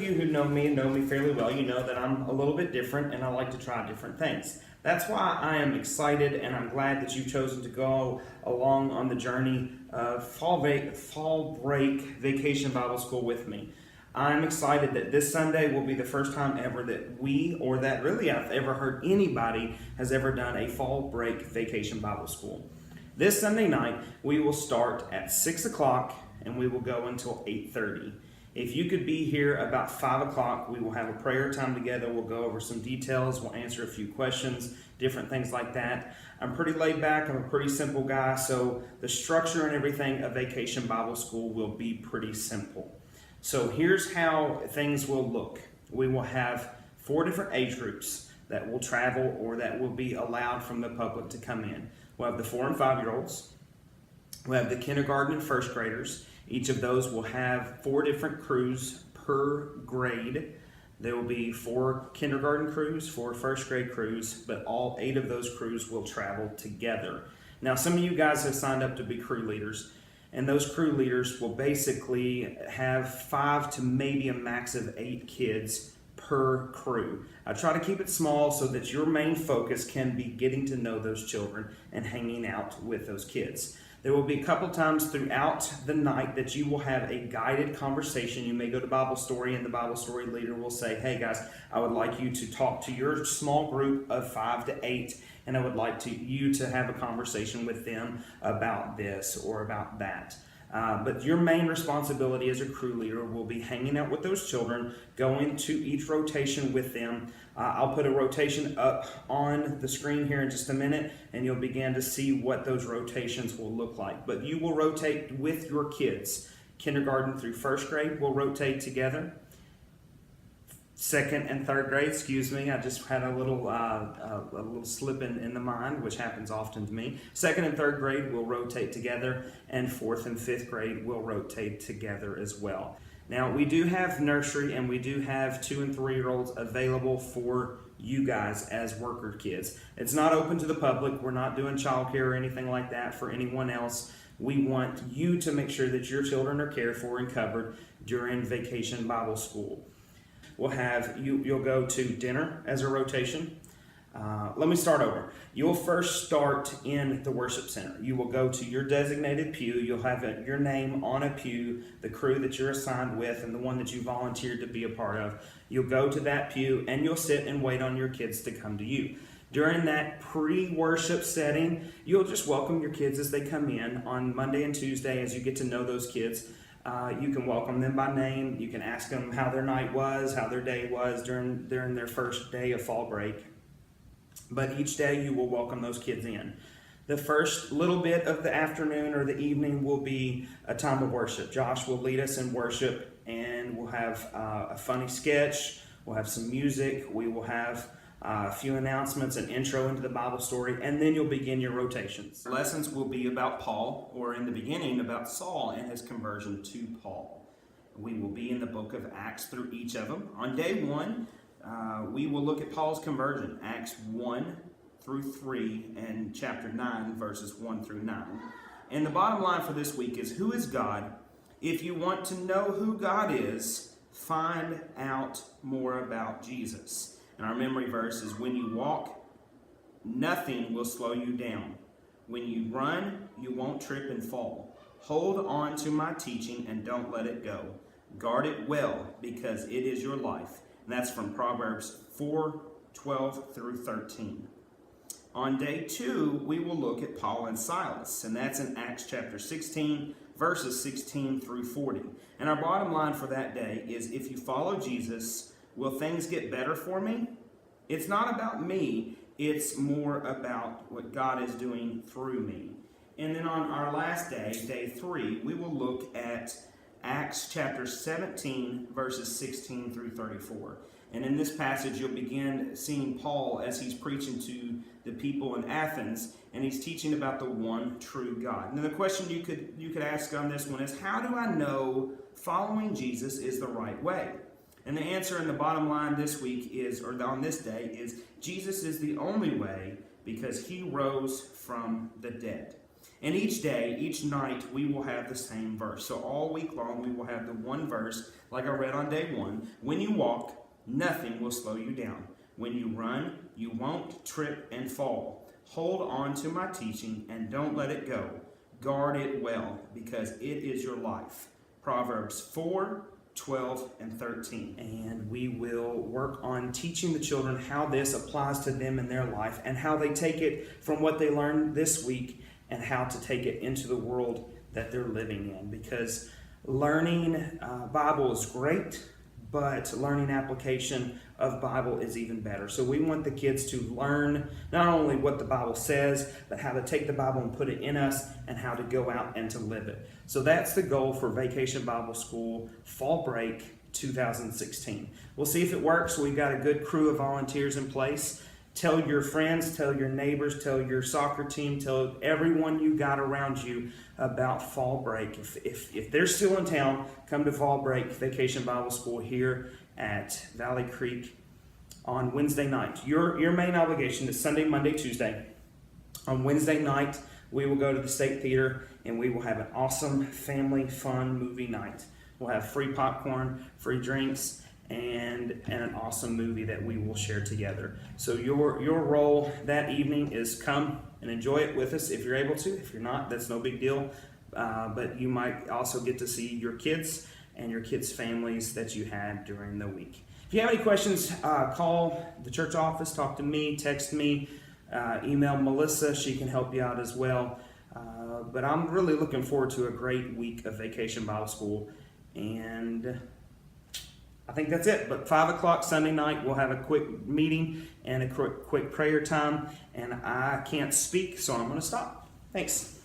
you who know me fairly well, you know that I'm a little bit different and I like to try different things. That's why I am excited and I'm glad that you've chosen to go along on the journey of fall break vacation Bible school with me. I'm excited that this Sunday will be the first time ever that we, or that really I've ever heard anybody has ever done a fall break vacation Bible school. This Sunday night, we will start at 6 o'clock and we will go until 8:30. If you could be here about 5 o'clock, we will have a prayer time together. We'll go over some details. We'll answer a few questions, different things like that. I'm pretty laid back. I'm a pretty simple guy, so the structure and everything of Vacation Bible School will be pretty simple. So here's how things will look. We will have 4 different age groups that will travel or that will be allowed from the public to come in. We'll have the 4 and 5-year-olds. We'll have the kindergarten and first graders. Each of those will have 4 different crews per grade. There will be 4 kindergarten crews, 4 first grade crews, but all 8 of those crews will travel together. Now, some of you guys have signed up to be crew leaders, and those crew leaders will basically have 5 to maybe a max of 8 kids per crew. I try to keep it small so that your main focus can be getting to know those children and hanging out with those kids. There will be a couple times throughout the night that you will have a guided conversation. You may go to Bible Story and the Bible Story leader will say, hey guys, I would like you to talk to your small group of 5 to 8 and I would like you to have a conversation with them about this or about that. But your main responsibility as a crew leader will be hanging out with those children, going to each rotation with them. I'll put a rotation up on the screen here in just a minute, and you'll begin to see what those rotations will look like. But you will rotate with your kids. Kindergarten through first grade will rotate together. Second and third grade, I just had a little slip in the mind, which happens often to me. Second and third grade will rotate together, and 4th and 5th grade will rotate together as well. Now, we do have nursery, and we do have 2 and 3-year-olds available for you guys as worker kids. It's not open to the public. We're not doing childcare or anything like that for anyone else. We want you to make sure that your children are cared for and covered during Vacation Bible School. We'll have you'll go to dinner as a rotation. Let me start over. You'll first start in the worship center. You will go to your designated pew. You'll have your name on a pew, the crew that you're assigned with, and the one that you volunteered to be a part of. You'll go to that pew and you'll sit and wait on your kids to come to you. During that pre-worship setting, you'll just welcome your kids as they come in on Monday and Tuesday as you get to know those kids. You can welcome them by name. You can ask them how their night was, how their day was during their first day of fall break. But each day you will welcome those kids in. The first little bit of the afternoon or the evening will be a time of worship. Josh will lead us in worship, and we'll have a funny sketch. We'll have some music. We will have a few announcements, an intro into the Bible story, and then you'll begin your rotations. Lessons will be about Paul, or in the beginning about Saul and his conversion to Paul. We will be in the book of Acts through each of them. On day 1, we will look at Paul's conversion, Acts 1 through 3 and chapter 9, verses 1 through 9. And the bottom line for this week is, who is God? If you want to know who God is, find out more about Jesus. And our memory verse is, when you walk, nothing will slow you down. When you run, you won't trip and fall. Hold on to my teaching and don't let it go. Guard it well, because it is your life. And that's from Proverbs 4:12 through 13. On day 2, we will look at Paul and Silas, and that's in Acts chapter 16, verses 16 through 40. And our bottom line for that day is, if you follow Jesus, will things get better for me? It's not about me. It's more about what God is doing through me. And then on our last day, day 3, we will look at Acts chapter 17, verses 16 through 34. And in this passage, you'll begin seeing Paul as he's preaching to the people in Athens, and he's teaching about the one true God. Now, the question you could ask on this one is, how do I know following Jesus is the right way? And the answer in the bottom line this week is, or on this day, is Jesus is the only way because he rose from the dead. And each day, each night, we will have the same verse. So all week long, we will have the one verse, like I read on day one. When you walk, nothing will slow you down. When you run, you won't trip and fall. Hold on to my teaching and don't let it go. Guard it well, because it is your life. Proverbs 4, 12, and 13. And we will work on teaching the children how this applies to them in their life and how they take it from what they learned this week and how to take it into the world that they're living in. Because learning Bible is great, but learning application of Bible is even better. So we want the kids to learn not only what the Bible says, but how to take the Bible and put it in us and how to go out and to live it. So that's the goal for Vacation Bible School Fall Break 2016. We'll see if it works. We've got a good crew of volunteers in place. Tell your friends, tell your neighbors, tell your soccer team, tell everyone you got around you about Fall Break. If they're still in town, come to Fall Break Vacation Bible School here at Valley Creek on Wednesday night. Your main obligation is Sunday, Monday, Tuesday. On Wednesday night, we will go to the State Theater and we will have an awesome family fun movie night. We'll have free popcorn, free drinks, and an awesome movie that we will share together. So your role that evening is come and enjoy it with us if you're able to. If you're not, that's no big deal. But you might also get to see your kids and your kids' families that you had during the week. If you have any questions, call the church office, talk to me, text me, email Melissa. She can help you out as well. But I'm really looking forward to a great week of Vacation Bible School. And I think that's it. But 5 o'clock Sunday night, we'll have a quick meeting and a quick prayer time. And I can't speak, so I'm going to stop. Thanks.